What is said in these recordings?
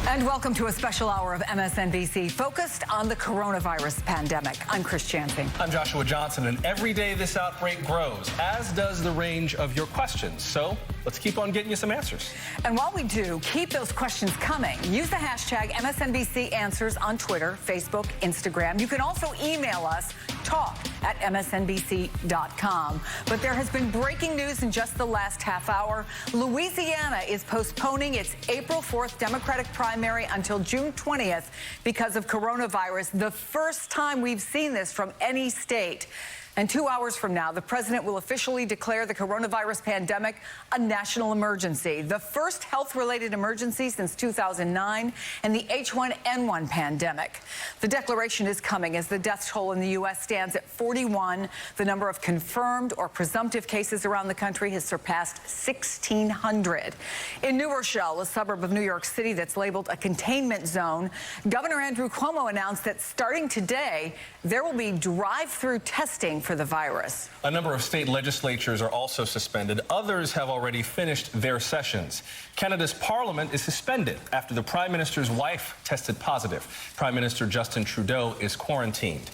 And welcome to a special hour of MSNBC focused on the coronavirus pandemic. I'm Chris Chansing. I'm Joshua Johnson, and every day this outbreak grows, as does the range of your questions. So let's keep on getting you some answers. And while we do, keep those questions coming. Use the hashtag MSNBC Answers on Twitter, Facebook, Instagram. You can also email us, talk@msnbc.com. But there has been breaking news in just the last half hour. Louisiana is postponing its April 4th Democratic primary until June 20th because of coronavirus. The first time we've seen this from any state. And 2 hours from now, the president will officially declare the coronavirus pandemic a national emergency, the first health-related emergency since 2009 and the H1N1 pandemic. The declaration is coming as the death toll in the U.S. stands at 41. The number of confirmed or presumptive cases around the country has surpassed 1,600. In New Rochelle, a suburb of New York City that's labeled a containment zone, Governor Andrew Cuomo announced that starting today, there will be drive-through testing for the virus. A number of state legislatures are also suspended. Others have already finished their sessions. Canada's parliament is suspended after the prime minister's wife tested positive. Prime Minister Justin Trudeau is quarantined.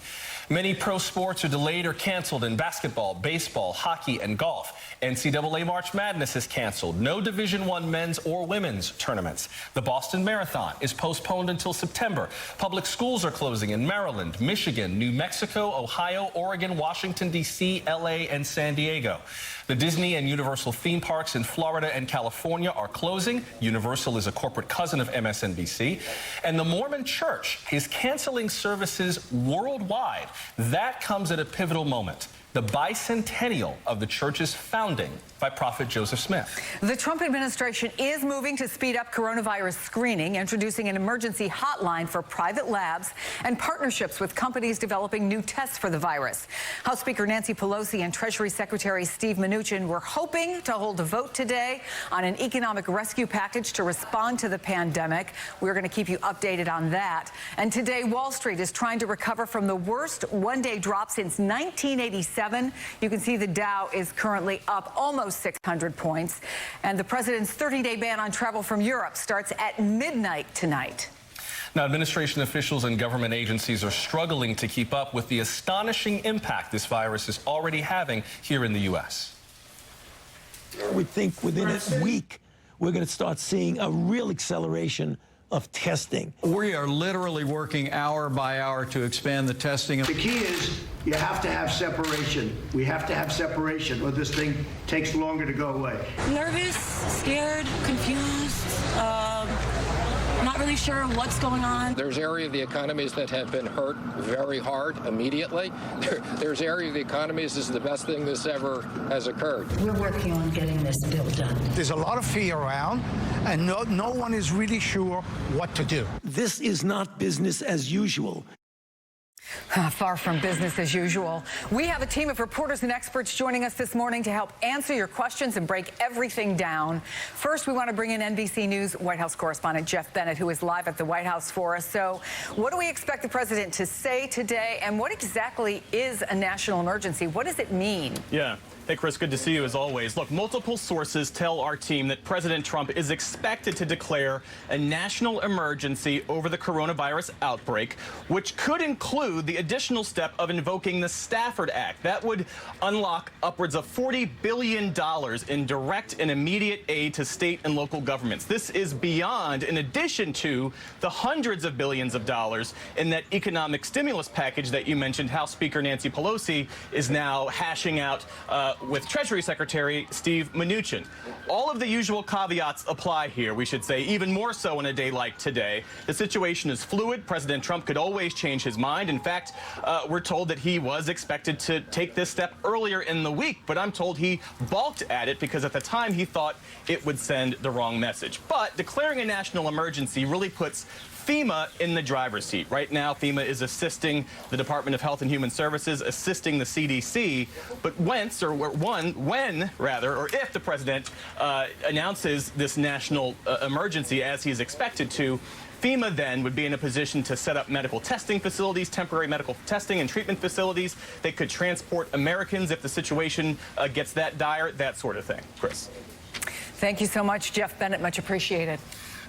Many pro sports are delayed or canceled in basketball, baseball, hockey, and golf. NCAA March Madness is canceled. No Division I men's or women's tournaments. The Boston Marathon is postponed until September. Public schools are closing in Maryland, Michigan, New Mexico, Ohio, Oregon, Washington, D.C., L.A., and San Diego. The Disney and Universal theme parks in Florida and California are closing. Universal is a corporate cousin of MSNBC. And the Mormon Church is canceling services worldwide. That comes at a pivotal moment, the bicentennial of the church's founding by Prophet Joseph Smith. The Trump administration is moving to speed up coronavirus screening, introducing an emergency hotline for private labs and partnerships with companies developing new tests for the virus. House Speaker Nancy Pelosi and Treasury Secretary Steve Mnuchin were hoping to hold a vote today on an economic rescue package to respond to the pandemic. We're going to keep you updated on that. And today, Wall Street is trying to recover from the worst one-day drop since 1987. You can see the Dow is currently up almost 600 points. And the president's 30-day ban on travel from Europe starts at midnight tonight. Now, administration officials and government agencies are struggling to keep up with the astonishing impact this virus is already having here in the U.S. We think within a week, we're going to start seeing a real acceleration of testing. We are literally working hour by hour to expand the testing. The key is you have to have separation. We have to have separation or this thing takes longer to go away. Nervous, scared, confused, not really sure what's going on. There's area of the economies that have been hurt very hard immediately. There's area of the economies, this is the best thing this ever has occurred. We're working on getting this bill done. There's a lot of fear around, and no one is really sure what to do. This is not business as usual. Far from business as usual. We have a team of reporters and experts joining us this morning to help answer your questions and break everything down. First, we want to bring in NBC News White House correspondent Jeff Bennett, who is live at the White House for us. So what do we expect the president to say today, and what exactly is a national emergency? What does it mean? Yeah. Hey, Chris, good to see you as always. Look, multiple sources tell our team that President Trump is expected to declare a national emergency over the coronavirus outbreak, which could include the additional step of invoking the Stafford Act. That would unlock upwards of $40 billion in direct and immediate aid to state and local governments. This is beyond, in addition to the hundreds of billions of dollars in that economic stimulus package that you mentioned House Speaker Nancy Pelosi is now hashing out with Treasury Secretary Steve Mnuchin. All of the usual caveats apply here, we should say, even more so on a day like today. The situation is fluid. President Trump could always change his mind. In fact, we're told that he was expected to take this step earlier in the week, but I'm told he balked at it because at the time he thought it would send the wrong message. But declaring a national emergency really puts FEMA in the driver's seat. Right now, FEMA is assisting the Department of Health and Human Services, assisting the CDC. But when if the president announces this national emergency, as he's expected to, FEMA then would be in a position to set up medical testing facilities, temporary medical testing and treatment facilities. They could transport Americans if the situation gets that dire, that sort of thing. Chris. Thank you so much, Jeff Bennett. Much appreciated.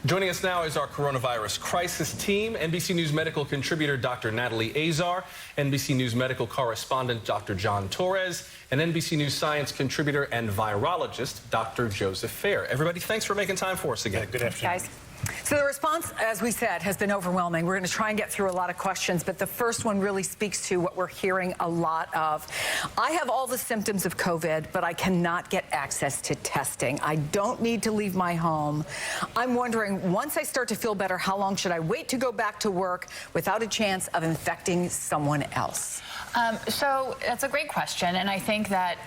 Joining us now is our coronavirus crisis team, NBC News medical contributor Dr. Natalie Azar, NBC News medical correspondent Dr. John Torres, and NBC News science contributor and virologist Dr. Joseph Fair. Everybody, thanks for making time for us again. Good afternoon. Guys. So the response, as we said, has been overwhelming. We're going to try and get through a lot of questions, but the first one really speaks to what we're hearing a lot of. I have all the symptoms of COVID, but I cannot get access to testing. I don't need to leave my home. I'm wondering, once I start to feel better, how long should I wait to go back to work without a chance of infecting someone else? So that's a great question, and I think that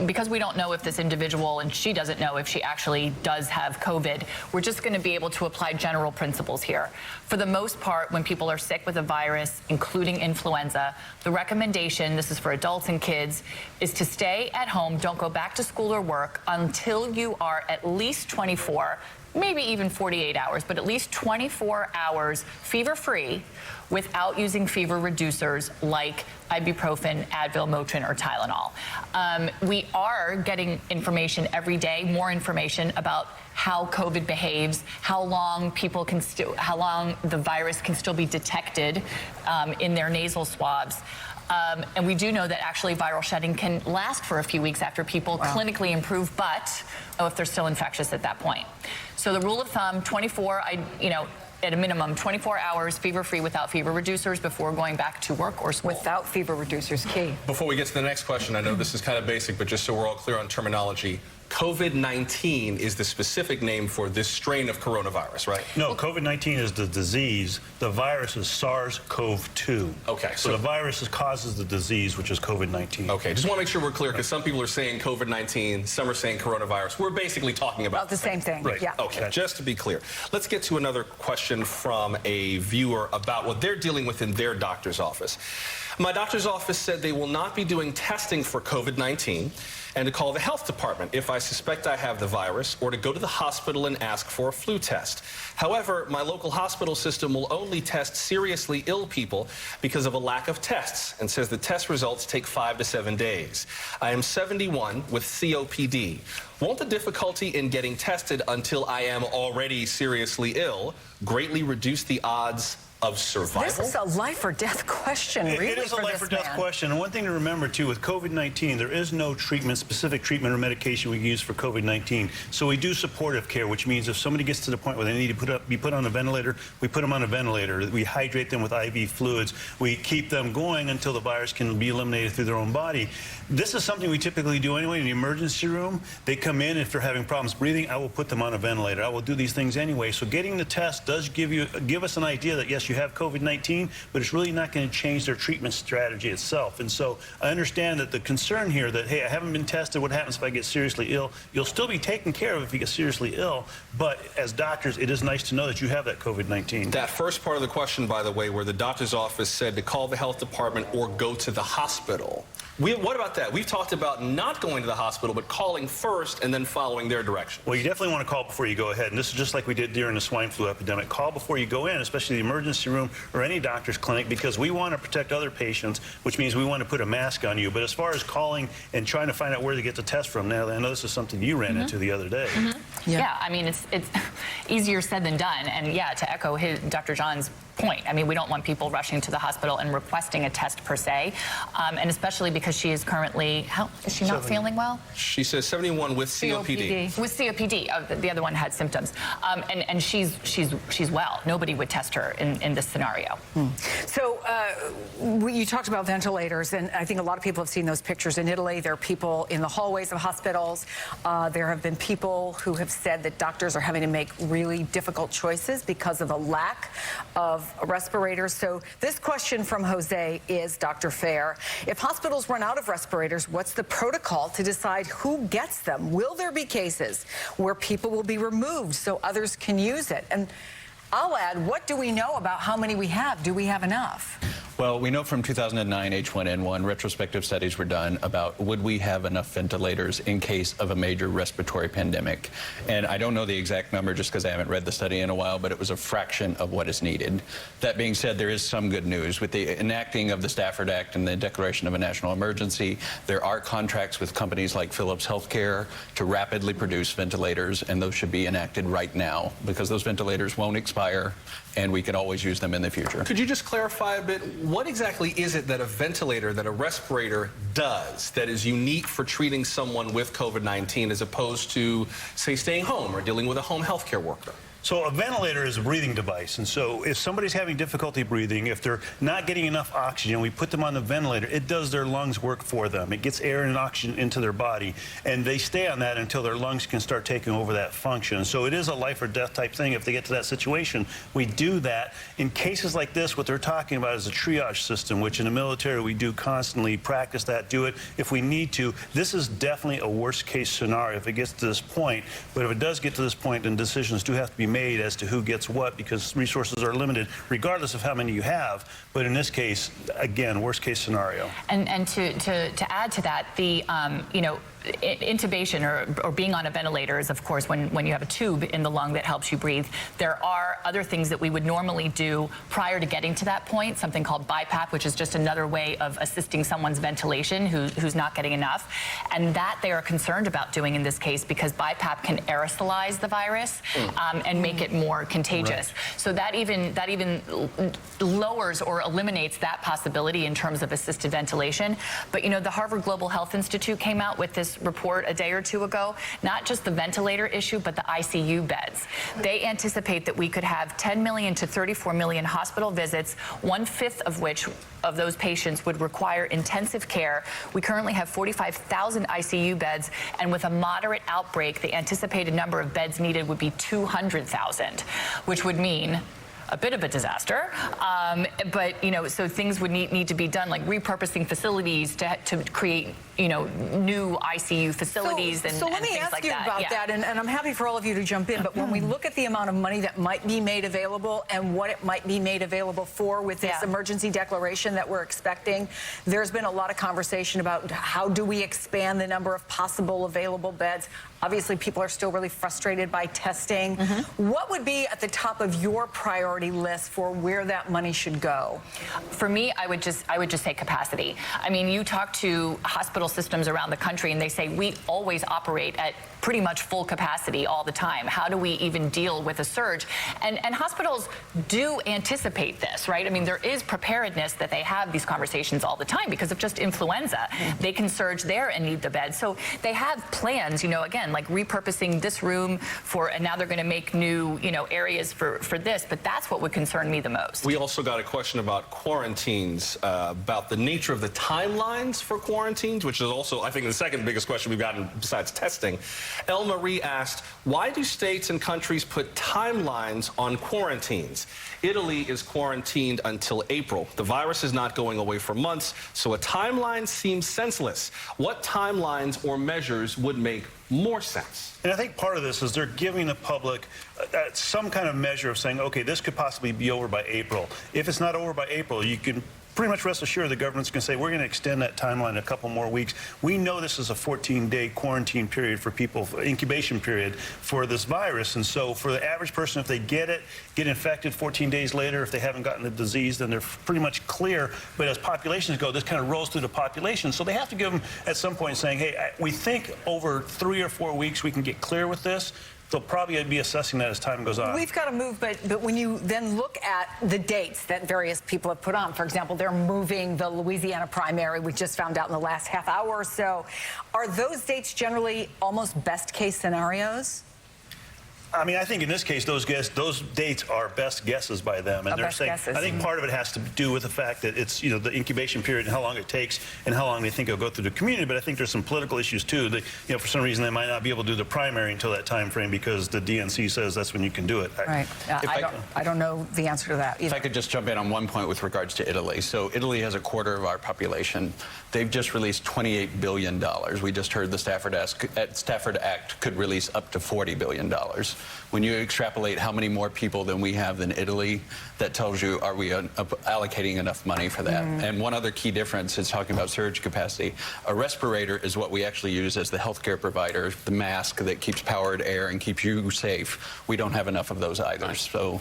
because we don't know if this individual, and she doesn't know if she actually does have COVID, we're just going to be able to apply general principles here. For the most part, when people are sick with a virus, including influenza, the recommendation, this is for adults and kids, is to stay at home, don't go back to school or work until you are at least 24, maybe even 48 hours, but at least 24 hours fever-free without using fever reducers like ibuprofen, Advil, Motrin, or Tylenol. We are getting information every day, more information about how COVID behaves, how long people can how long the virus can still be detected in their nasal swabs. And we do know that actually viral shedding can last for a few weeks after people clinically improve, but if they're still infectious at that point. So the rule of thumb, 24, at a minimum, 24 hours fever-free without fever reducers before going back to work or school. Without fever reducers, key. Before we get to the next question, I know this is kind of basic, but just so we're all clear on terminology, COVID-19 is the specific name for this strain of coronavirus, right? No, COVID-19 is the disease. The virus is SARS-CoV-2. Okay. So the virus causes the disease, which is COVID-19. Okay, just want to make sure we're clear, because some people are saying COVID-19, some are saying coronavirus. We're basically talking about the same thing. Right. Yeah. Okay, just to be clear. Let's get to another question from a viewer about what they're dealing with in their doctor's office. My doctor's office said they will not be doing testing for COVID-19 and to call the health department if I suspect I have the virus, or to go to the hospital and ask for a flu test. However, my local hospital system will only test seriously ill people because of a lack of tests, and says the test results take 5 to 7 days. I am 71 with COPD. Won't the difficulty in getting tested until I am already seriously ill greatly reduce the odds of survival? This is a life or death question, really, It is a life or death question. And one thing to remember, too, with COVID-19, there is no specific treatment or medication we use for COVID-19. So we do supportive care, which means if somebody gets to the point where they need to be put on a ventilator, we put them on a ventilator. We hydrate them with IV fluids. We keep them going until the virus can be eliminated through their own body. This is something we typically do anyway in the emergency room. They come in, if they're having problems breathing, I will put them on a ventilator. I will do these things anyway. So getting the test does give us an idea that, yes, you have COVID-19, but it's really not going to change their treatment strategy itself. And so I understand that the concern here that, hey, I haven't been tested, what happens if I get seriously ill? You'll still be taken care of if you get seriously ill, but as doctors, it is nice to know that you have that COVID-19. That first part of the question, by the way, where the doctor's office said to call the health department or go to the hospital. What about that? We've talked about not going to the hospital, but calling first and then following their direction. Well, you definitely want to call before you go ahead. And this is just like we did during the swine flu epidemic. Call before you go in, especially the emergency room or any doctor's clinic, because we want to protect other patients, which means we want to put a mask on you. But as far as calling and trying to find out where to get the test from, Natalie, I know this is something you ran into the other day. Yeah, I mean, it's easier said than done. And yeah, to echo Dr. John's point, I mean, we don't want people rushing to the hospital and requesting a test per se, and especially because she is currently, is she not feeling well? She says 71 with COPD. With COPD, the other one had symptoms, and she's well. Nobody would test her in this scenario. So you talked about ventilators, and I think a lot of people have seen those pictures in Italy. There are people in the hallways of hospitals. There have been people who have said that doctors are having to make really difficult choices because of a lack of respirators. So this question from Jose is, Dr. Fair, if hospitals run out of respirators, what's the protocol to decide who gets them? Will there be cases where people will be removed so others can use it? And I'll add, what do we know about how many we have? Do we have enough? Well, we know from 2009 H1N1 retrospective studies were done about would we have enough ventilators in case of a major respiratory pandemic. And I don't know the exact number just because I haven't read the study in a while, but it was a fraction of what is needed. That being said, there is some good news. With the enacting of the Stafford Act and the declaration of a national emergency, there are contracts with companies like Philips Healthcare to rapidly produce ventilators, and those should be enacted right now because those ventilators won't expire and we can always use them in the future. Could you just clarify a bit, what exactly is it that a ventilator, that a respirator does that is unique for treating someone with COVID-19 as opposed to, say, staying home or dealing with a home health care worker? So a ventilator is a breathing device, and so if somebody's having difficulty breathing, if they're not getting enough oxygen, we put them on the ventilator, it does their lungs work for them. It gets air and oxygen into their body, and they stay on that until their lungs can start taking over that function. So it is a life or death type thing. If they get to that situation, we do that. In cases like this, what they're talking about is a triage system, which in the military we do constantly practice that, do it if we need to. This is definitely a worst case scenario if it gets to this point, but if it does get to this point, then decisions do have to be made as to who gets what because resources are limited regardless of how many you have. But in this case, again, worst case scenario. And to add to that, the intubation or being on a ventilator is, of course, when you have a tube in the lung that helps you breathe. There are other things that we would normally do prior to getting to that point, something called BiPAP, which is just another way of assisting someone's ventilation who's not getting enough. And that they are concerned about doing in this case because BiPAP can aerosolize the virus and make it more contagious. Right. So that even lowers or eliminates that possibility in terms of assisted ventilation. But, the Harvard Global Health Institute came out with this report a day or two ago, not just the ventilator issue, but the ICU beds. They anticipate that we could have 10 million to 34 million hospital visits, 1/5 of which of those patients would require intensive care. We currently have 45,000 ICU beds, and with a moderate outbreak, the anticipated number of beds needed would be 200,000, which would mean a bit of a disaster, but so things would need to be done, like repurposing facilities to create new ICU facilities and things like that. So let me ask you about that, and I'm happy for all of you to jump in, but when we look at the amount of money that might be made available and what it might be made available for with this emergency declaration that we're expecting, there's been a lot of conversation about how do we expand the number of possible available beds. Obviously, people are still really frustrated by testing. What would be at the top of your priority list for where that money should go? For me, I would just say capacity. I mean, you talk to hospital systems around the country and they say we always operate at pretty much full capacity all the time. How do we even deal with a surge? And hospitals do anticipate this, right? I mean, there is preparedness that they have these conversations all the time because of just influenza. They can surge there and need the bed. So they have plans, again, like repurposing this room and now they're going to make new, areas for this. But that's what would concern me the most. We also got a question about quarantines, about the nature of the timelines for quarantines, which is also, I think, the second biggest question we've gotten besides testing. El Marie asked, why do states and countries put timelines on quarantines? Italy is quarantined until April. The virus is not going away for months, so a timeline seems senseless. What timelines or measures would make more sense? And I think part of this is they're giving the public some kind of measure of saying, okay, this could possibly be over by April. If it's not over by April, you can pretty much rest assured the government's going to say, we're going to extend that timeline a couple more weeks. We know this is a 14-day quarantine period for people, incubation period for this virus. And so for the average person, if they get infected 14 days later, if they haven't gotten the disease, then they're pretty much clear. But as populations go, this kind of rolls through the population. So they have to give them at some point saying, hey, we think over 3 or 4 weeks we can get clear with this. They'll probably be assessing that as time goes on. We've got to move, but when you then look at the dates that various people have put on, for example, they're moving the Louisiana primary, we just found out in the last half hour or so. Are those dates generally almost best case scenarios? I mean, I think in this case, those dates are best guesses by them. And they're saying, I think part of it has to do with the fact that it's, the incubation period and how long it takes and how long they think it'll go through the community. But I think there's some political issues, too. That, for some reason, they might not be able to do the primary until that time frame because the DNC says that's when you can do it. Right. I don't know the answer to that either. If I could just jump in on one point with regards to Italy. So Italy has a quarter of our population. They've just released $28 billion. We just heard the Stafford Act could release up to $40 billion. When you extrapolate how many more people than we have than Italy, that tells you, are we allocating enough money for that? And one other key difference is talking about surge capacity. A respirator is what we actually use as the healthcare provider, the mask that keeps powered air and keeps you safe. We don't have enough of those either. So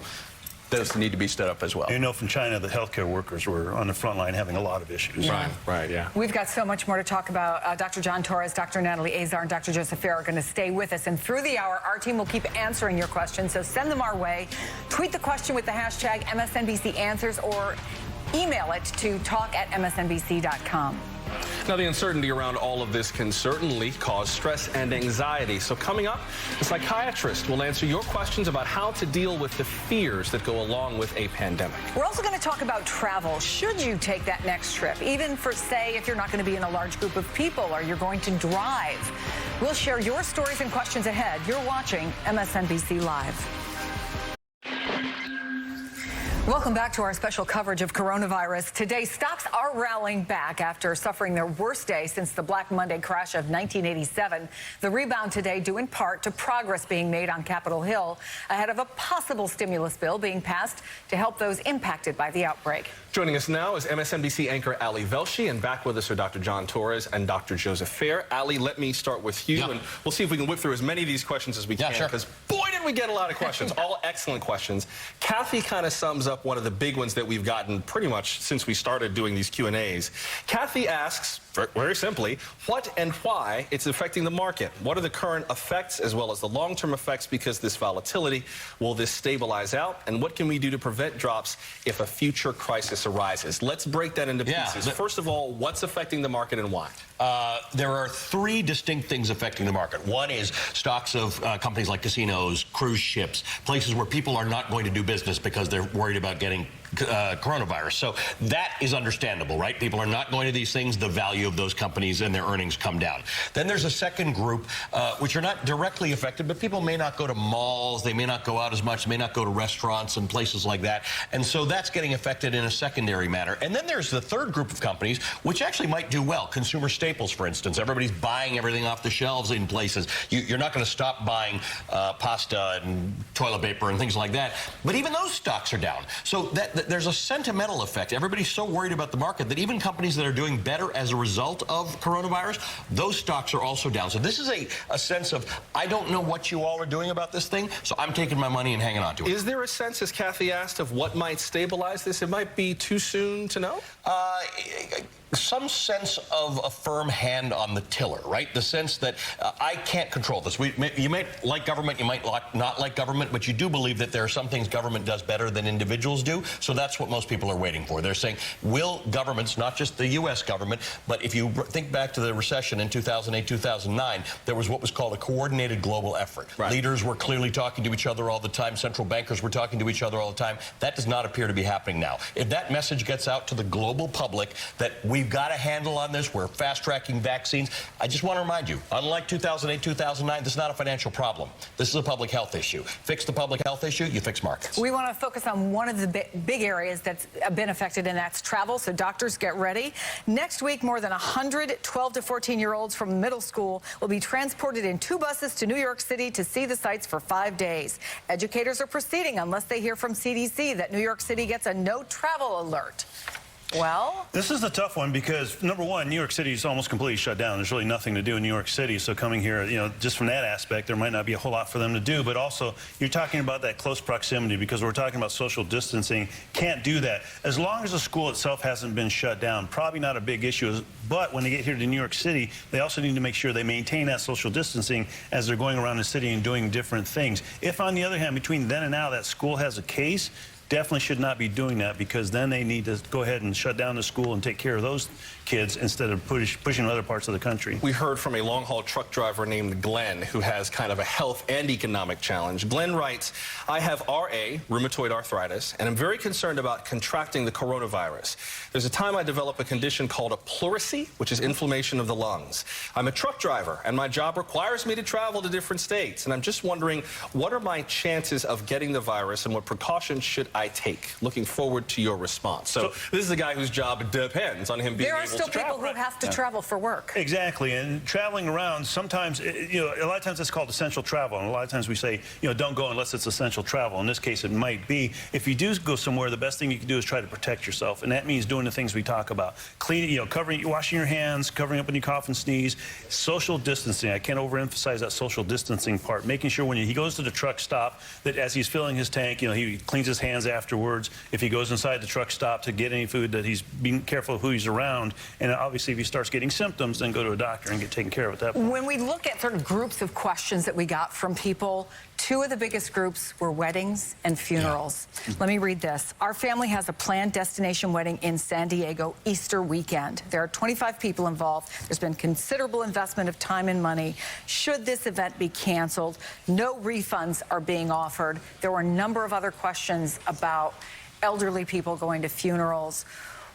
those need to be stood up as well. You know, from China, the healthcare workers were on the front line having a lot of issues. Yeah. Right, yeah. We've got so much more to talk about. Dr. John Torres, Dr. Natalie Azar, and Dr. Joseph Fair are going to stay with us. And through the hour, our team will keep answering your questions, so send them our way. Tweet the question with the hashtag MSNBC Answers or email it to talk@msnbc.com. Now, the uncertainty around all of this can certainly cause stress and anxiety. So coming up, a psychiatrist will answer your questions about how to deal with the fears that go along with a pandemic. We're also going to talk about travel. Should you take that next trip, even for, say, if you're not going to be in a large group of people or you're going to drive? We'll share your stories and questions ahead. You're watching MSNBC Live. Welcome back to our special coverage of coronavirus. Today, stocks are rallying back after suffering their worst day since the Black Monday crash of 1987. The rebound today due in part to progress being made on Capitol Hill ahead of a possible stimulus bill being passed to help those impacted by the outbreak. Joining us now is MSNBC anchor Ali Velshi, and back with us are Dr. John Torres and Dr. Joseph Fair. Ali, let me start with you, and we'll see if we can whip through as many of these questions as we can, because boy, did we get a lot of questions, all excellent questions. Kathy kind of sums up one of the big ones that we've gotten pretty much since we started doing these Q&As. Kathy asks, very simply, what and why it's affecting the market. What are the current effects as well as the long-term effects because this volatility? Will this stabilize out? And what can we do to prevent drops if a future crisis arises? Let's break that into pieces. First of all, what's affecting the market and why? There are three distinct things affecting the market. One is stocks of companies like casinos, cruise ships, places where people are not going to do business because they're worried about getting coronavirus. So that is understandable, right? People are not going to these things. The value of those companies and their earnings come down. Then there's a second group, which are not directly affected, but people may not go to malls. They may not go out as much. They may not go to restaurants and places like that. And so that's getting affected in a secondary manner. And then there's the third group of companies, which actually might do well. Consumer staples, for instance. Everybody's buying everything off the shelves in places. You're not going to stop buying pasta and toilet paper and things like that. But even those stocks are down. So there's a sentimental effect. Everybody's so worried about the market that even companies that are doing better as a result of coronavirus, those stocks are also down. So this is a sense of, I don't know what you all are doing about this thing, so I'm taking my money and hanging on to it. Is there a sense, as Kathy asked, of what might stabilize this? It might be too soon to know? Some sense of a firm hand on the tiller, right? The sense that I can't control this. You might like government, you might not like government, but you do believe that there are some things government does better than individuals do. So that's what most people are waiting for. They're saying, will governments, not just the U.S. government, but if you think back to the recession in 2008, 2009, there was what was called a coordinated global effort. Right. Leaders were clearly talking to each other all the time. Central bankers were talking to each other all the time. That does not appear to be happening now. If that message gets out to the global public that we've got a handle on this, we're fast-tracking vaccines. I just want to remind you, unlike 2008, 2009, this is not a financial problem. This is a public health issue. Fix the public health issue, you fix markets. We want to focus on one of the big areas that's been affected, and that's travel. So doctors, get ready. Next week, more than 100 12 to 14-year-olds from middle school will be transported in 2 buses to New York City to see the sights for 5 days. Educators are proceeding unless they hear from CDC that New York City gets a no travel alert. Well, this is a tough one because, number one, New York City is almost completely shut down. There's really nothing to do in New York City. So coming here, you know, just from that aspect, there might not be a whole lot for them to do. But also, you're talking about that close proximity because we're talking about social distancing. Can't do that. As long as the school itself hasn't been shut down, probably not a big issue. But when they get here to New York City, they also need to make sure they maintain that social distancing as they're going around the city and doing different things. If, on the other hand, between then and now, that school has a case, definitely should not be doing that because then they need to go ahead and shut down the school and take care of those kids instead of pushing other parts of the country. We heard from a long-haul truck driver named Glenn who has kind of a health and economic challenge. Glenn writes, I have RA, rheumatoid arthritis, and I'm very concerned about contracting the coronavirus. There's a time I develop a condition called a pleurisy, which is inflammation of the lungs. I'm a truck driver, and my job requires me to travel to different states, and I'm just wondering, what are my chances of getting the virus and what precautions should I take. Looking forward to your response. So this is a guy whose job depends on him being able to travel. There are still people who have to travel for work. Exactly, and traveling around, sometimes, you know, a lot of times it's called essential travel, and a lot of times we say, you know, don't go unless it's essential travel. In this case, it might be. If you do go somewhere, the best thing you can do is try to protect yourself, and that means doing the things we talk about. Cleaning, you know, washing your hands, covering up when you cough and sneeze, social distancing. I can't overemphasize that social distancing part. Making sure when he goes to the truck stop that as he's filling his tank, you know, he cleans his hands afterwards. If he goes inside the truck stop to get any food, that he's being careful of who he's around. And obviously, if he starts getting symptoms, then go to a doctor and get taken care of at that point. When we look at sort of groups of questions that we got from people, two of the biggest groups were weddings and funerals. Yeah. Let me read this. Our family has a planned destination wedding in San Diego Easter weekend. There are 25 people involved. There's been considerable investment of time and money. Should this event be canceled? No refunds are being offered. There were a number of other questions about elderly people going to funerals.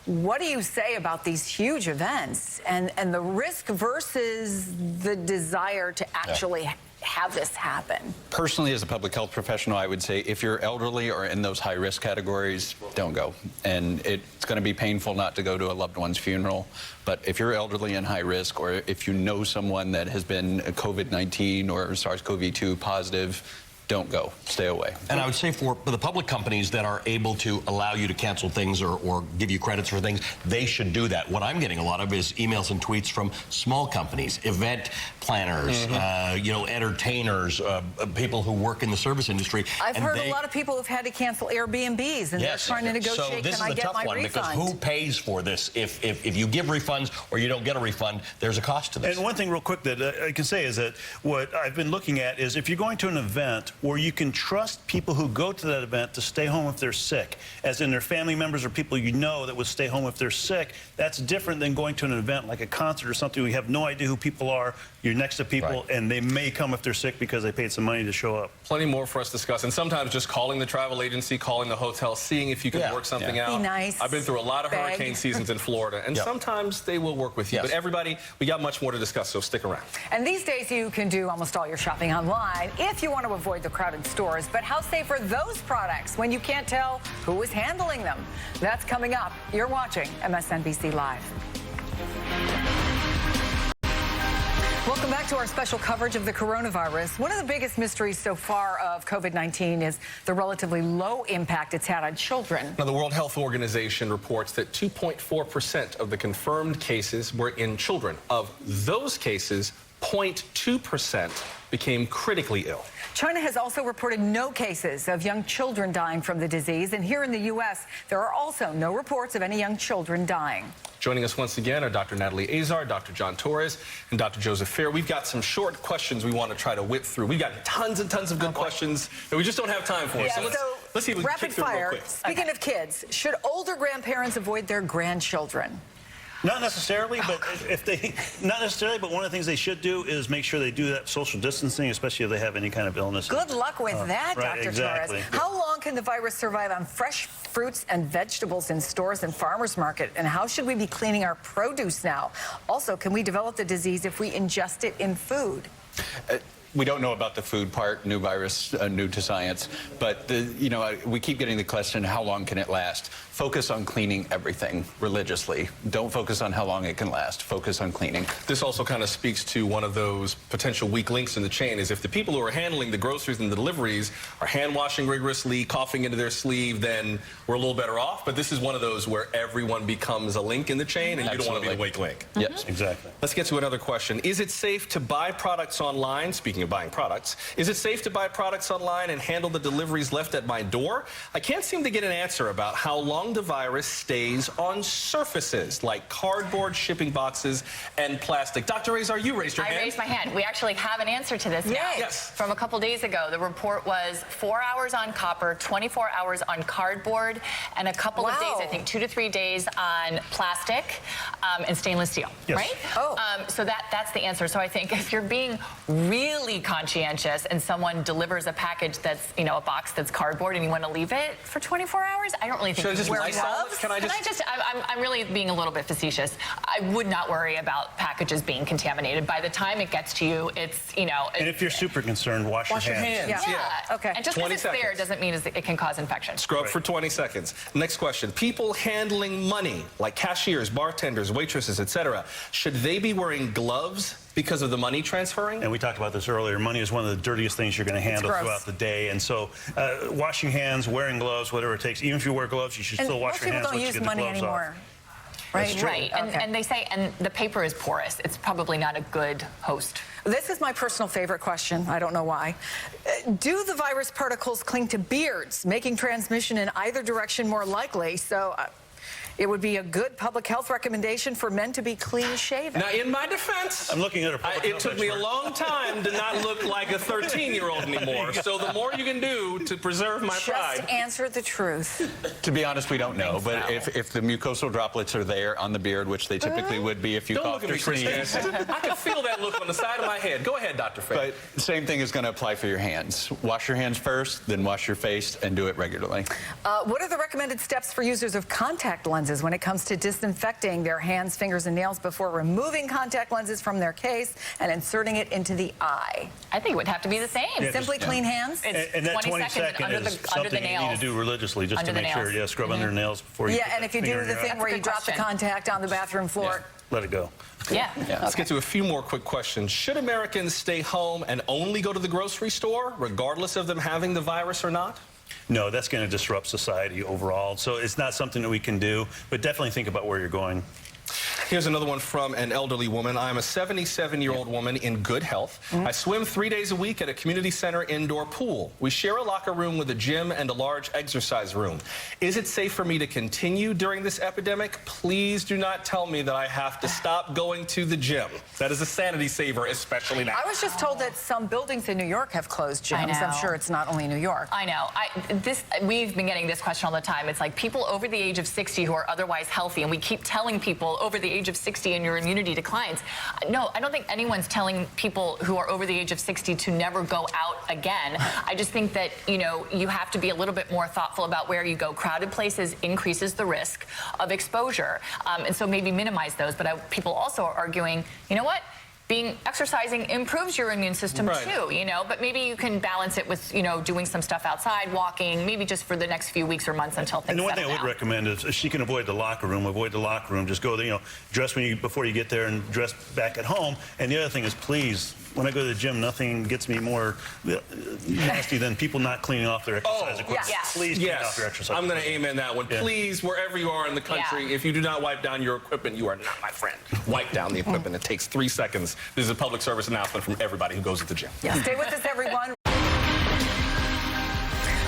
What do you say about these huge events and the risk versus the desire to actually have this happen? Personally, as a public health professional, I would say if you're elderly or in those high-risk categories, don't go. And it's going to be painful not to go to a loved one's funeral. But if you're elderly and high risk, or if you know someone that has been COVID-19 or SARS-CoV-2 positive, don't go. Stay away. And I would say for the public companies that are able to allow you to cancel things or give you credits for things, they should do that. What I'm getting a lot of is emails and tweets from small companies, event planners, you know, entertainers, people who work in the service industry. I've heard a lot of people who've had to cancel Airbnbs, and they're trying to negotiate, can I get my refund? So this is a tough one, because who pays for this? If you give refunds or you don't get a refund, there's a cost to this. And one thing real quick that I can say is that what I've been looking at is if you're going to an event where you can trust people who go to that event to stay home if they're sick, as in their family members or people you know that would stay home if they're sick, that's different than going to an event like a concert or something where you have no idea who people are, you're next to people, and they may come if they're sick because they paid some money to show up. Plenty more for us to discuss, and sometimes just calling the travel agency, calling the hotel, seeing if you can work something out. Be nice. I've been through a lot of hurricane seasons in Florida, and sometimes they will work with you. But everybody, we got much more to discuss, so stick around. And these days, you can do almost all your shopping online if you want to avoid the crowded stores. But how safe are those products when you can't tell who is handling them? That's coming up. You're watching MSNBC Live. Welcome back to our special coverage of the coronavirus. One of the biggest mysteries so far of COVID-19 is the relatively low impact it's had on children. Now, the World Health Organization reports that 2.4% of the confirmed cases were in children. Of those cases, 0.2% became critically ill. China has also reported no cases of young children dying from the disease. And here in the U.S., there are also no reports of any young children dying. Joining us once again are Dr. Natalie Azar, Dr. John Torres, and Dr. Joseph Fair. We've got some short questions we want to try to whip through. We've got tons and tons of good questions that we just don't have time for. Yeah, so let's see if we can kick through real quick. Speaking of kids, should older grandparents avoid their grandchildren? Not necessarily, but not necessarily, but one of the things they should do is make sure they do that social distancing, especially if they have any kind of illness. Good luck with that, right, Dr. exactly. Torres. How long can the virus survive on fresh fruits and vegetables in stores and farmers market? And how should we be cleaning our produce now? Also, can we develop the disease if we ingest it in food? We don't know about the food part, new virus, new to science, but we keep getting the question, how long can it last? Focus on cleaning everything religiously. Don't focus on how long it can last. Focus on cleaning. This also kind of speaks to one of those potential weak links in the chain, is if the people who are handling the groceries and the deliveries are hand washing rigorously, coughing into their sleeve, then we're a little better off. But this is one of those where everyone becomes a link in the chain, and you don't want to be the weak link. Yes, exactly. Let's get to another question. Is it safe to buy products online? Speaking of buying products, is it safe to buy products online and handle the deliveries left at my door? I can't seem to get an answer about how long the virus stays on surfaces like cardboard, shipping boxes, and plastic. Dr. Azar, you raised your hand. I raised my hand. We actually have an answer to this now. Yes. From a couple days ago, the report was 4 hours on copper, 24 hours on cardboard, and a couple of days, I think 2 to 3 days on plastic and stainless steel, right? Oh. So that's the answer. So I think if you're being really really conscientious and someone delivers a package that's, you know, a box that's cardboard and you want to leave it for 24 hours, I don't really think Should I just wear Lysol it? gloves. Can I just... I'm really being a little bit facetious. I would not worry about packages being contaminated. By the time it gets to you, it's, you know... And if you're super concerned, wash your hands. Yeah. Okay. And just because it's there doesn't mean it can cause infection. Scrub for 20 seconds. Next question. People handling money, like cashiers, bartenders, waitresses, etc., should they be wearing gloves because of the money transferring? And we talked about this earlier. Money is one of the dirtiest things you're going to handle throughout the day. And so washing hands, wearing gloves, whatever it takes. Even if you wear gloves, you should still wash your hands once you get the gloves money anymore. off. Right. And they say, and the paper is porous. It's probably not a good host. This is my personal favorite question. I don't know why. Do the virus particles cling to beards, making transmission in either direction more likely? So it would be a good public health recommendation for men to be clean-shaven. Now, in my defense, I'm looking at a it took me a long time to not look like a 13-year-old anymore. So the more you can do to preserve my pride. Just answer the truth. To be honest, we don't know. But if the mucosal droplets are there on the beard, which they typically would be if you coughed or sneezed. I can feel that look on the side of my head. Go ahead, Dr. Faye. But the same thing is going to apply for your hands. Wash your hands first, then wash your face, and do it regularly. What are the recommended steps for users of contact lenses when it comes to disinfecting their hands, fingers, and nails before removing contact lenses from their case and inserting it into the eye? I think it would have to be the same. Simply clean hands? And that 20 seconds is something you need to do religiously just to make sure, scrub under the nails before you and if you do the thing where you drop the contact on the bathroom floor. Let it go. Let's get to a few more quick questions. Should Americans stay home and only go to the grocery store, regardless of them having the virus or not? No, that's going to disrupt society overall. So it's not something that we can do, but definitely think about where you're going. Here's another one from an elderly woman. I'm a 77-year-old woman in good health. I swim 3 days a week at a community center indoor pool. We share a locker room with a gym and a large exercise room. Is it safe for me to continue during this epidemic? Please do not tell me that I have to stop going to the gym. That is a sanity saver, especially now. I was just told that some buildings in New York have closed gyms. I'm sure it's not only New York. I know. We've been getting this question all the time. It's like people over the age of 60 who are otherwise healthy, and we keep telling people over the age of 60 and your immunity declines. No, I don't think anyone's telling people who are over the age of 60 to never go out again. I just think that, you have to be a little bit more thoughtful about where you go. Crowded places increases the risk of exposure. And so maybe minimize those. But people also are arguing, you know what? Exercising improves your immune system too, but maybe you can balance it with, doing some stuff outside, walking, maybe just for the next few weeks or months until things And the one thing settle I would recommend is if she can avoid the locker room, just go there, dress before you get there and dress back at home. And the other thing is, please, when I go to the gym, nothing gets me more nasty than people not cleaning off their exercise equipment. Please clean off your exercise I'm going to amen that one. Yeah. Please, wherever you are in the country, if you do not wipe down your equipment, you are not my friend. Wipe down the equipment. It takes 3 seconds. This is a public service announcement from everybody who goes to the gym. Stay with us, everyone.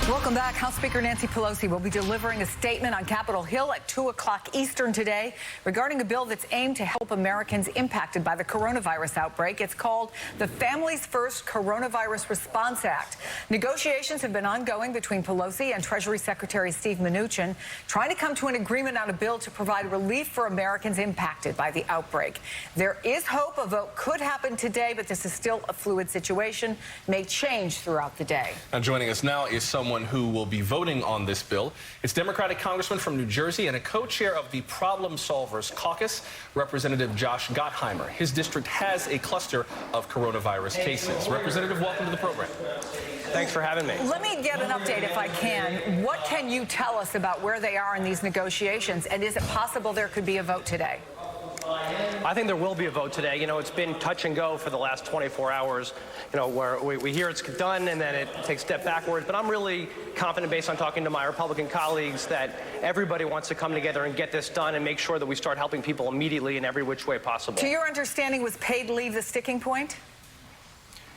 Welcome back. House Speaker Nancy Pelosi will be delivering a statement on Capitol Hill at 2 o'clock Eastern today regarding a bill that's aimed to help Americans impacted by the coronavirus outbreak. It's called the Families First Coronavirus Response Act. Negotiations have been ongoing between Pelosi and Treasury Secretary Steve Mnuchin, trying to come to an agreement on a bill to provide relief for Americans impacted by the outbreak. There is hope a vote could happen today, but this is still a fluid situation, may change throughout the day. Now, joining us now is someone who will be voting on this bill. It's Democratic Congressman from New Jersey and a co-chair of the Problem Solvers Caucus, Representative Josh Gottheimer. His district has a cluster of coronavirus cases. Representative, welcome to the program. Thanks for having me. Let me get an update, if I can. What can you tell us about where they are in these negotiations, and is it possible there could be a vote today? I think there will be a vote today. It's been touch and go for the last 24 hours, where we hear it's done and then it takes a step backwards. But I'm really confident, based on talking to my Republican colleagues, that everybody wants to come together and get this done and make sure that we start helping people immediately in every which way possible. To your understanding, was paid leave the sticking point?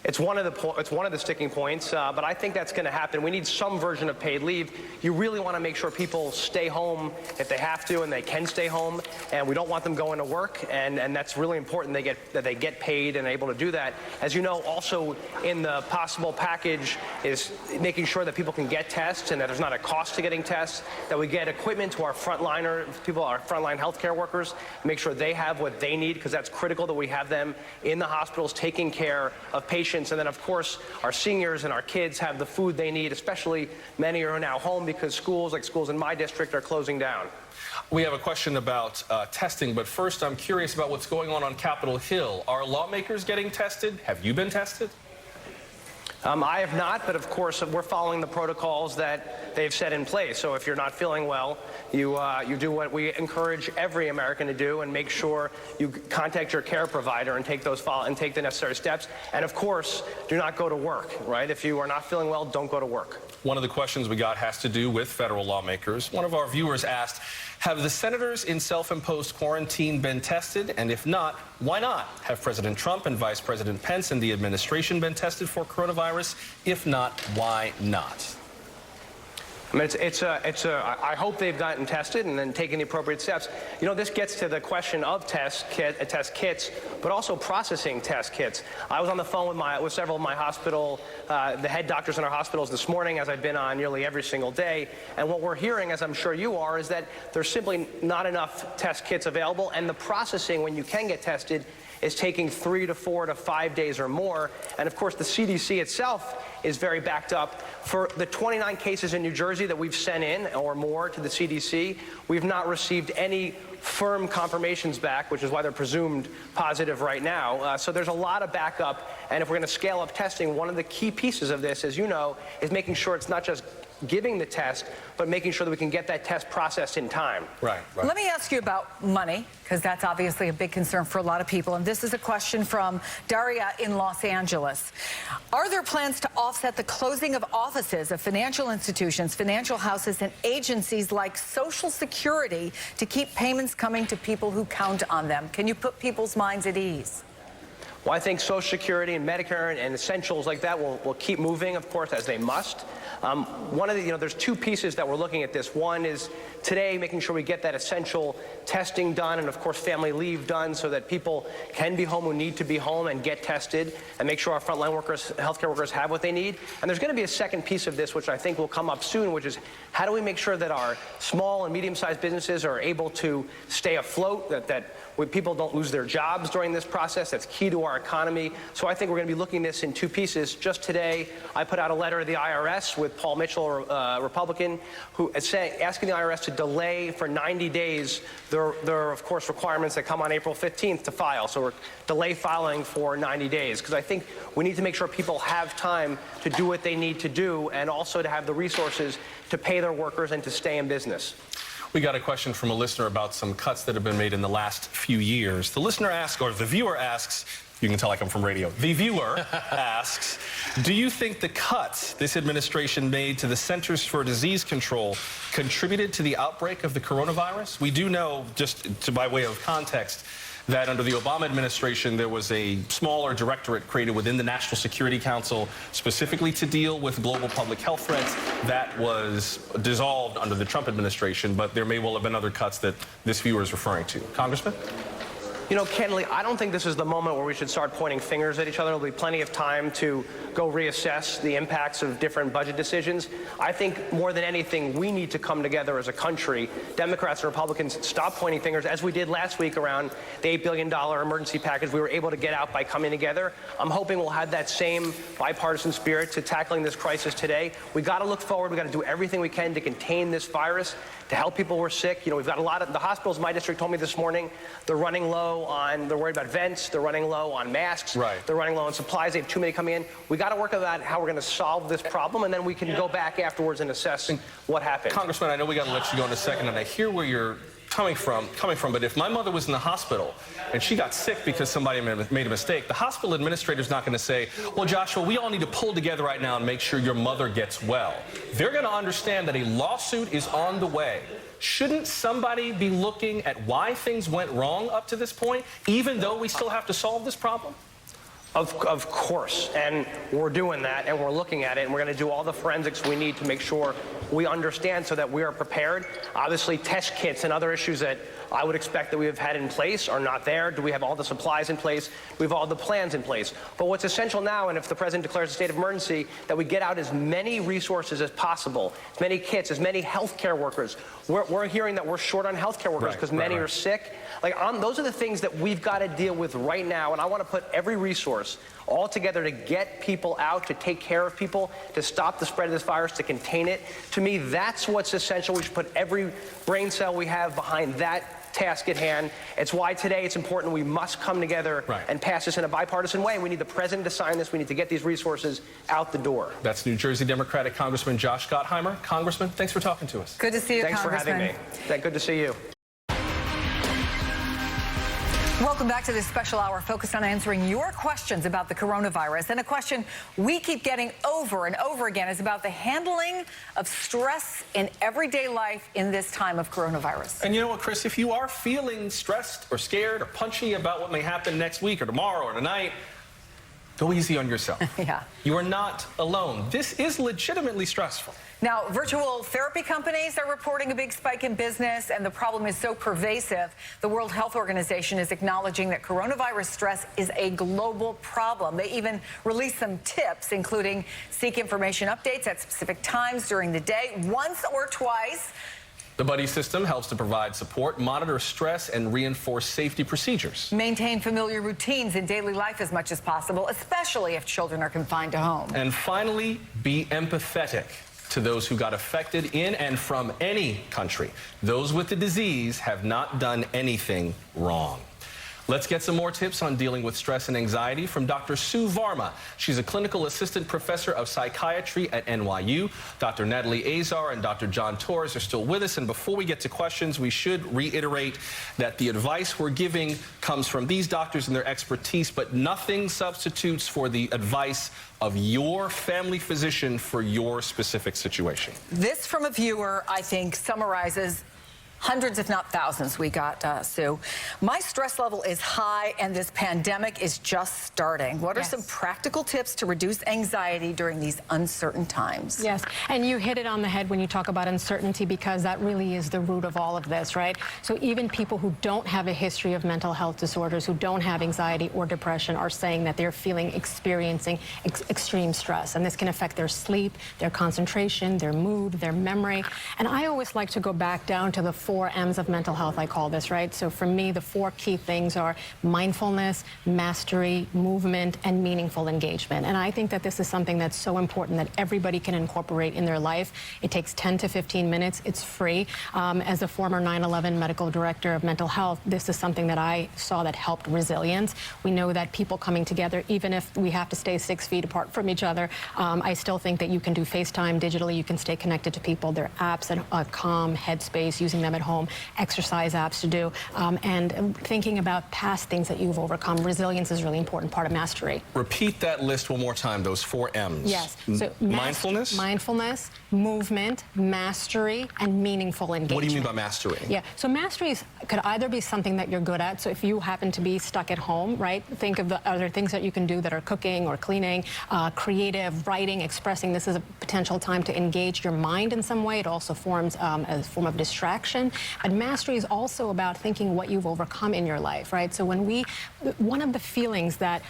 It's one of the sticking points, but I think that's going to happen. We need some version of paid leave. You really want to make sure people stay home if they have to, and they can stay home. And we don't want them going to work, and that's really important. That they get paid and able to do that. As you know, also in the possible package is making sure that people can get tests and that there's not a cost to getting tests. That we get equipment to our frontline healthcare workers, make sure they have what they need, because that's critical that we have them in the hospitals taking care of patients patients, and then, of course, our seniors and our kids have the food they need, especially many are now home because schools, like schools in my district, are closing down. We have a question about testing, but first I'm curious about what's going on Capitol Hill. Are lawmakers getting tested? Have you been tested? I have not, but of course we're following the protocols that they've set in place. So if you're not feeling well, you do what we encourage every American to do, and make sure you contact your care provider and take the necessary steps. And of course, do not go to work. Right? If you are not feeling well, don't go to work. One of the questions we got has to do with federal lawmakers. One of our viewers asked, have the senators in self-imposed quarantine been tested? And if not, why not? Have President Trump and Vice President Pence and the administration been tested for coronavirus? If not, why not? I mean, I hope they've gotten tested and then taken the appropriate steps. You know, this gets to the question of test kits, but also processing test kits. I was on the phone with several of my the head doctors in our hospitals this morning, as I've been on nearly every single day. And what we're hearing, as I'm sure you are, is that there's simply not enough test kits available, and the processing when you can get tested is taking 3 to 4 to 5 days or more. And of course, the CDC itself is very backed up. For the 29 cases in New Jersey that we've sent in or more to the CDC, we've not received any firm confirmations back, which is why they're presumed positive right now. So there's a lot of backup. And if we're going to scale up testing, one of the key pieces of this, as you know, is making sure it's not just giving the test, but making sure that we can get that test processed in time. Right. Let me ask you about money, because that's obviously a big concern for a lot of people. And this is a question from Daria in Los Angeles. Are there plans to offset the closing of offices of financial institutions, financial houses, and agencies like Social Security to keep payments coming to people who count on them? Can you put people's minds at ease? Well, I think Social Security and Medicare and essentials like that will keep moving, of course, as they must. One of the, there's two pieces that we're looking at this. One is today making sure we get that essential testing done and, of course, family leave done so that people can be home who need to be home and get tested, and make sure our frontline workers, healthcare workers, have what they need. And there's going to be a second piece of this, which I think will come up soon, which is how do we make sure that our small and medium-sized businesses are able to stay afloat, that people don't lose their jobs during this process. That's key to our economy. So I think we're going to be looking at this in two pieces. Just today, I put out a letter to the IRS with Paul Mitchell, Republican, who is asking the IRS to delay for 90 days there are, of course, requirements that come on April 15th to file. So we're delay filing for 90 days, because I think we need to make sure people have time to do what they need to do, and also to have the resources to pay their workers and to stay in business. We got a question from a listener about some cuts that have been made in the last few years. The listener asks, or the viewer asks, you can tell I come from radio. The viewer asks, do you think the cuts this administration made to the Centers for Disease Control contributed to the outbreak of the coronavirus? We do know, just by way of context, that under the Obama administration, there was a smaller directorate created within the National Security Council specifically to deal with global public health threats. That was dissolved under the Trump administration, but there may well have been other cuts that this viewer is referring to. Congressman? You know, Kenley, I don't think this is the moment where we should start pointing fingers at each other. There'll be plenty of time to go reassess the impacts of different budget decisions. I think more than anything, we need to come together as a country, Democrats and Republicans, stop pointing fingers, as we did last week around the $8 billion emergency package we were able to get out by coming together. I'm hoping we'll have that same bipartisan spirit to tackling this crisis today. We got to look forward. We got to do everything we can to contain this virus, to help people who are sick. You know, we've got a lot of the hospitals in my district told me this morning they're running low on, they're worried about vents, they're running low on masks, right. They're running low on supplies, they have too many coming in. We got to work about how we're going to solve this problem, and then we can go back afterwards and assess what happened. Congressman, I know we got to let you go in a second, and I hear where you're coming from, but if my mother was in the hospital and she got sick because somebody made a mistake, the hospital administrator's not going to say, well, Joshua, we all need to pull together right now and make sure your mother gets well. They're going to understand that a lawsuit is on the way. Shouldn't somebody be looking at why things went wrong up to this point, even though we still have to solve this problem? Of course, and we're doing that, and we're looking at it, and we're going to do all the forensics we need to make sure we understand so that we are prepared. Obviously, test kits and other issues that I would expect that we have had in place are not there. Do we have all the supplies in place? Do we have all the plans in place? But what's essential now, and if the president declares a state of emergency, that we get out as many resources as possible, as many kits, as many healthcare workers. We're hearing that we're short on healthcare workers because many are sick. Those are the things that we've got to deal with right now, and I want to put every resource resource all together to get people out, to take care of people, to stop the spread of this virus, to contain it. To me, that's what's essential. We should put every brain cell we have behind that task at hand. It's why today it's important we must come together and pass this in a bipartisan way. We need the president to sign this. We need to get these resources out the door. That's New Jersey Democratic Congressman Josh Gottheimer. Congressman, thanks for talking to us. Good to see you, Thanks Congressman. for having me. Good to see you. Welcome back to this special hour focused on answering your questions about the coronavirus. And a question we keep getting over and over again is about the handling of stress in everyday life in this time of coronavirus. And you know what, Chris, if you are feeling stressed or scared or punchy about what may happen next week or tomorrow or tonight, go easy on yourself. Yeah. You are not alone. This is legitimately stressful. Now, virtual therapy companies are reporting a big spike in business, and the problem is so pervasive. The World Health Organization is acknowledging that coronavirus stress is a global problem. They even released some tips, including seek information updates at specific times during the day, once or twice. The buddy system helps to provide support, monitor stress, and reinforce safety procedures. Maintain familiar routines in daily life as much as possible, especially if children are confined to home. And finally, be empathetic to those who got affected in and from any country. Those with the disease have not done anything wrong. Let's get some more tips on dealing with stress and anxiety from Dr. Sue Varma. She's a clinical assistant professor of psychiatry at NYU. Dr. Natalie Azar and Dr. John Torres are still with us. And before we get to questions, we should reiterate that the advice we're giving comes from these doctors and their expertise, but nothing substitutes for the advice of your family physician for your specific situation. This from a viewer, I think, summarizes hundreds, if not thousands, we got, Sue. My stress level is high, and this pandemic is just starting. What are some practical tips to reduce anxiety during these uncertain times? Yes, and you hit it on the head when you talk about uncertainty, because that really is the root of all of this, right? So even people who don't have a history of mental health disorders, who don't have anxiety or depression, are saying that they're experiencing extreme stress. And this can affect their sleep, their concentration, their mood, their memory. And I always like to go back down to the 4 M's of mental health, I call this, right? So for me, the 4 key things are mindfulness, mastery, movement, and meaningful engagement. And I think that this is something that's so important that everybody can incorporate in their life. It takes 10 to 15 minutes. It's free. As a former 9/11 medical director of mental health, this is something that I saw that helped resilience. We know that people coming together, even if we have to stay 6 feet apart from each other, I still think that you can do FaceTime digitally. You can stay connected to people. There are apps at Calm, Headspace, using them at home, exercise apps to do, and thinking about past things that you've overcome. Resilience is a really important part of mastery. Repeat that list one more time, those 4 M's. Yes. So mindfulness? Mindfulness, movement, mastery, and meaningful engagement. What do you mean by mastery? Yeah, so mastery could either be something that you're good at. So if you happen to be stuck at home, right, think of the other things that you can do that are cooking or cleaning, creative, writing, expressing. This is a potential time to engage your mind in some way. It also forms a form of distraction. But mastery is also about thinking what you've overcome in your life, right? So one of the feelings that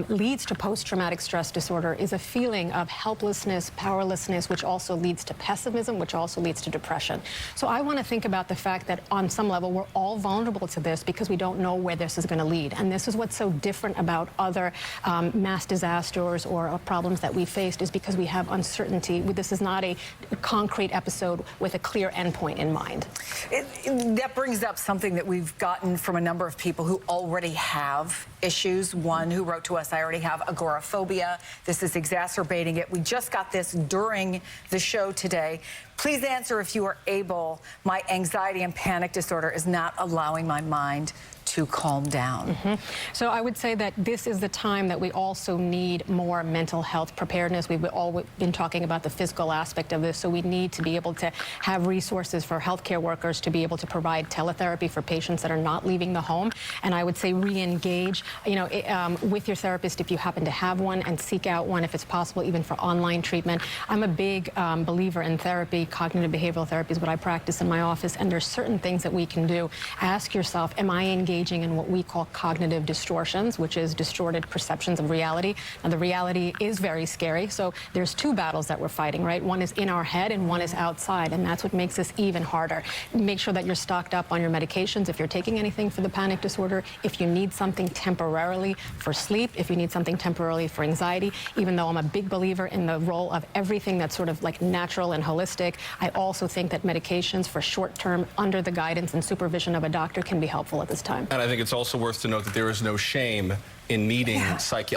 leads to post-traumatic stress disorder is a feeling of helplessness, powerlessness, which also leads to pessimism, which also leads to depression. So I want to think about the fact that on some level we're all vulnerable to this because we don't know where this is going to lead. And this is what's so different about other mass disasters or problems that we faced, is because we have uncertainty. This is not a concrete episode with a clear endpoint in mind. That brings up something that we've gotten from a number of people who already have issues. One who wrote to us, I already have agoraphobia. This is exacerbating it. We just got this during the show today. Please answer if you are able. My anxiety and panic disorder is not allowing my mind to calm down. So I would say that this is the time that we also need more mental health preparedness. We've all been talking about the physical aspect of this, so we need to be able to have resources for healthcare workers to be able to provide teletherapy for patients that are not leaving the home. And I would say re-engage, with your therapist if you happen to have one, and seek out one if it's possible, even for online treatment. I'm a big believer in therapy. Cognitive behavioral therapy is what I practice in my office, and there's certain things that we can do. Ask yourself, am I engaging engaging in what we call cognitive distortions, which is distorted perceptions of reality. And the reality is very scary. So there's two battles that we're fighting, right? One is in our head and one is outside. And that's what makes this even harder. Make sure that you're stocked up on your medications if you're taking anything for the panic disorder, if you need something temporarily for sleep, if you need something temporarily for anxiety. Even though I'm a big believer in the role of everything that's sort of like natural and holistic, I also think that medications for short-term under the guidance and supervision of a doctor can be helpful at this time. And I think it's also worth to note that there is no shame in needing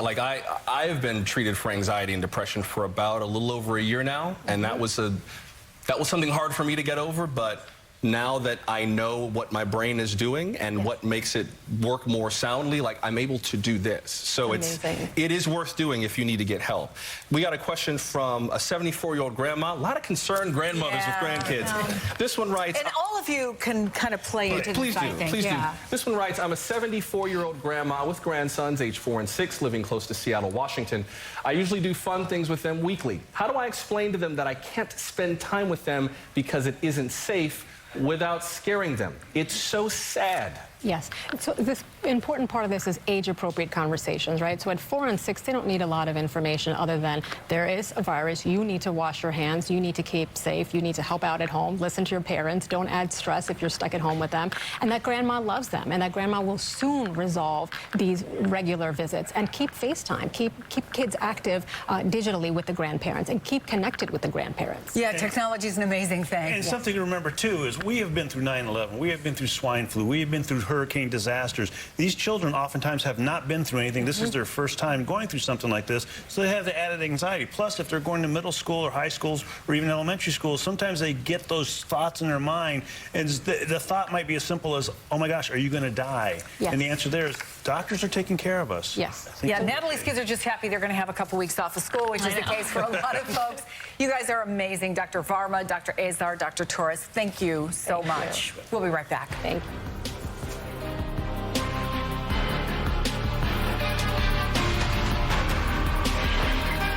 like I have been treated for anxiety and depression for about a little over a year now, and that was something hard for me to get over, but now that I know what my brain is doing and what makes it work more soundly, like I'm able to do this. So it is worth doing if you need to get help. We got a question from a 74-year-old grandma. A lot of concerned grandmothers with grandkids. This one writes... And all of you can kind of play into this, I think. Please do. This one writes, I'm a 74-year-old grandma with grandsons, age 4 and 6, living close to Seattle, Washington. I usually do fun things with them weekly. How do I explain to them that I can't spend time with them because it isn't safe without scaring them? It's so sad. Yes. So this important part of this is age-appropriate conversations, right? So at 4 and 6, they don't need a lot of information other than there is a virus. You need to wash your hands. You need to keep safe. You need to help out at home. Listen to your parents. Don't add stress if you're stuck at home with them. And that grandma loves them. And that grandma will soon resolve these regular visits. And keep FaceTime. Keep kids active digitally with the grandparents. And keep connected with the grandparents. Yeah, technology is an amazing thing. And something to remember, too, is we have been through 9/11. We have been through swine flu. We have been through hurricane disasters. These children oftentimes have not been through anything. This is their first time going through something like this, so they have the added anxiety. Plus, if they're going to middle school or high schools or even elementary schools, sometimes they get those thoughts in their mind, and the thought might be as simple as, oh my gosh, are you going to die? Yes. And the answer there is, doctors are taking care of us. Yes. Yeah, Natalie's kids are just happy they're going to have a couple weeks off of school, which is the case for a lot of folks. You guys are amazing. Dr. Varma, Dr. Azar, Dr. Torres, thank you so much. We'll be right back. Thank you.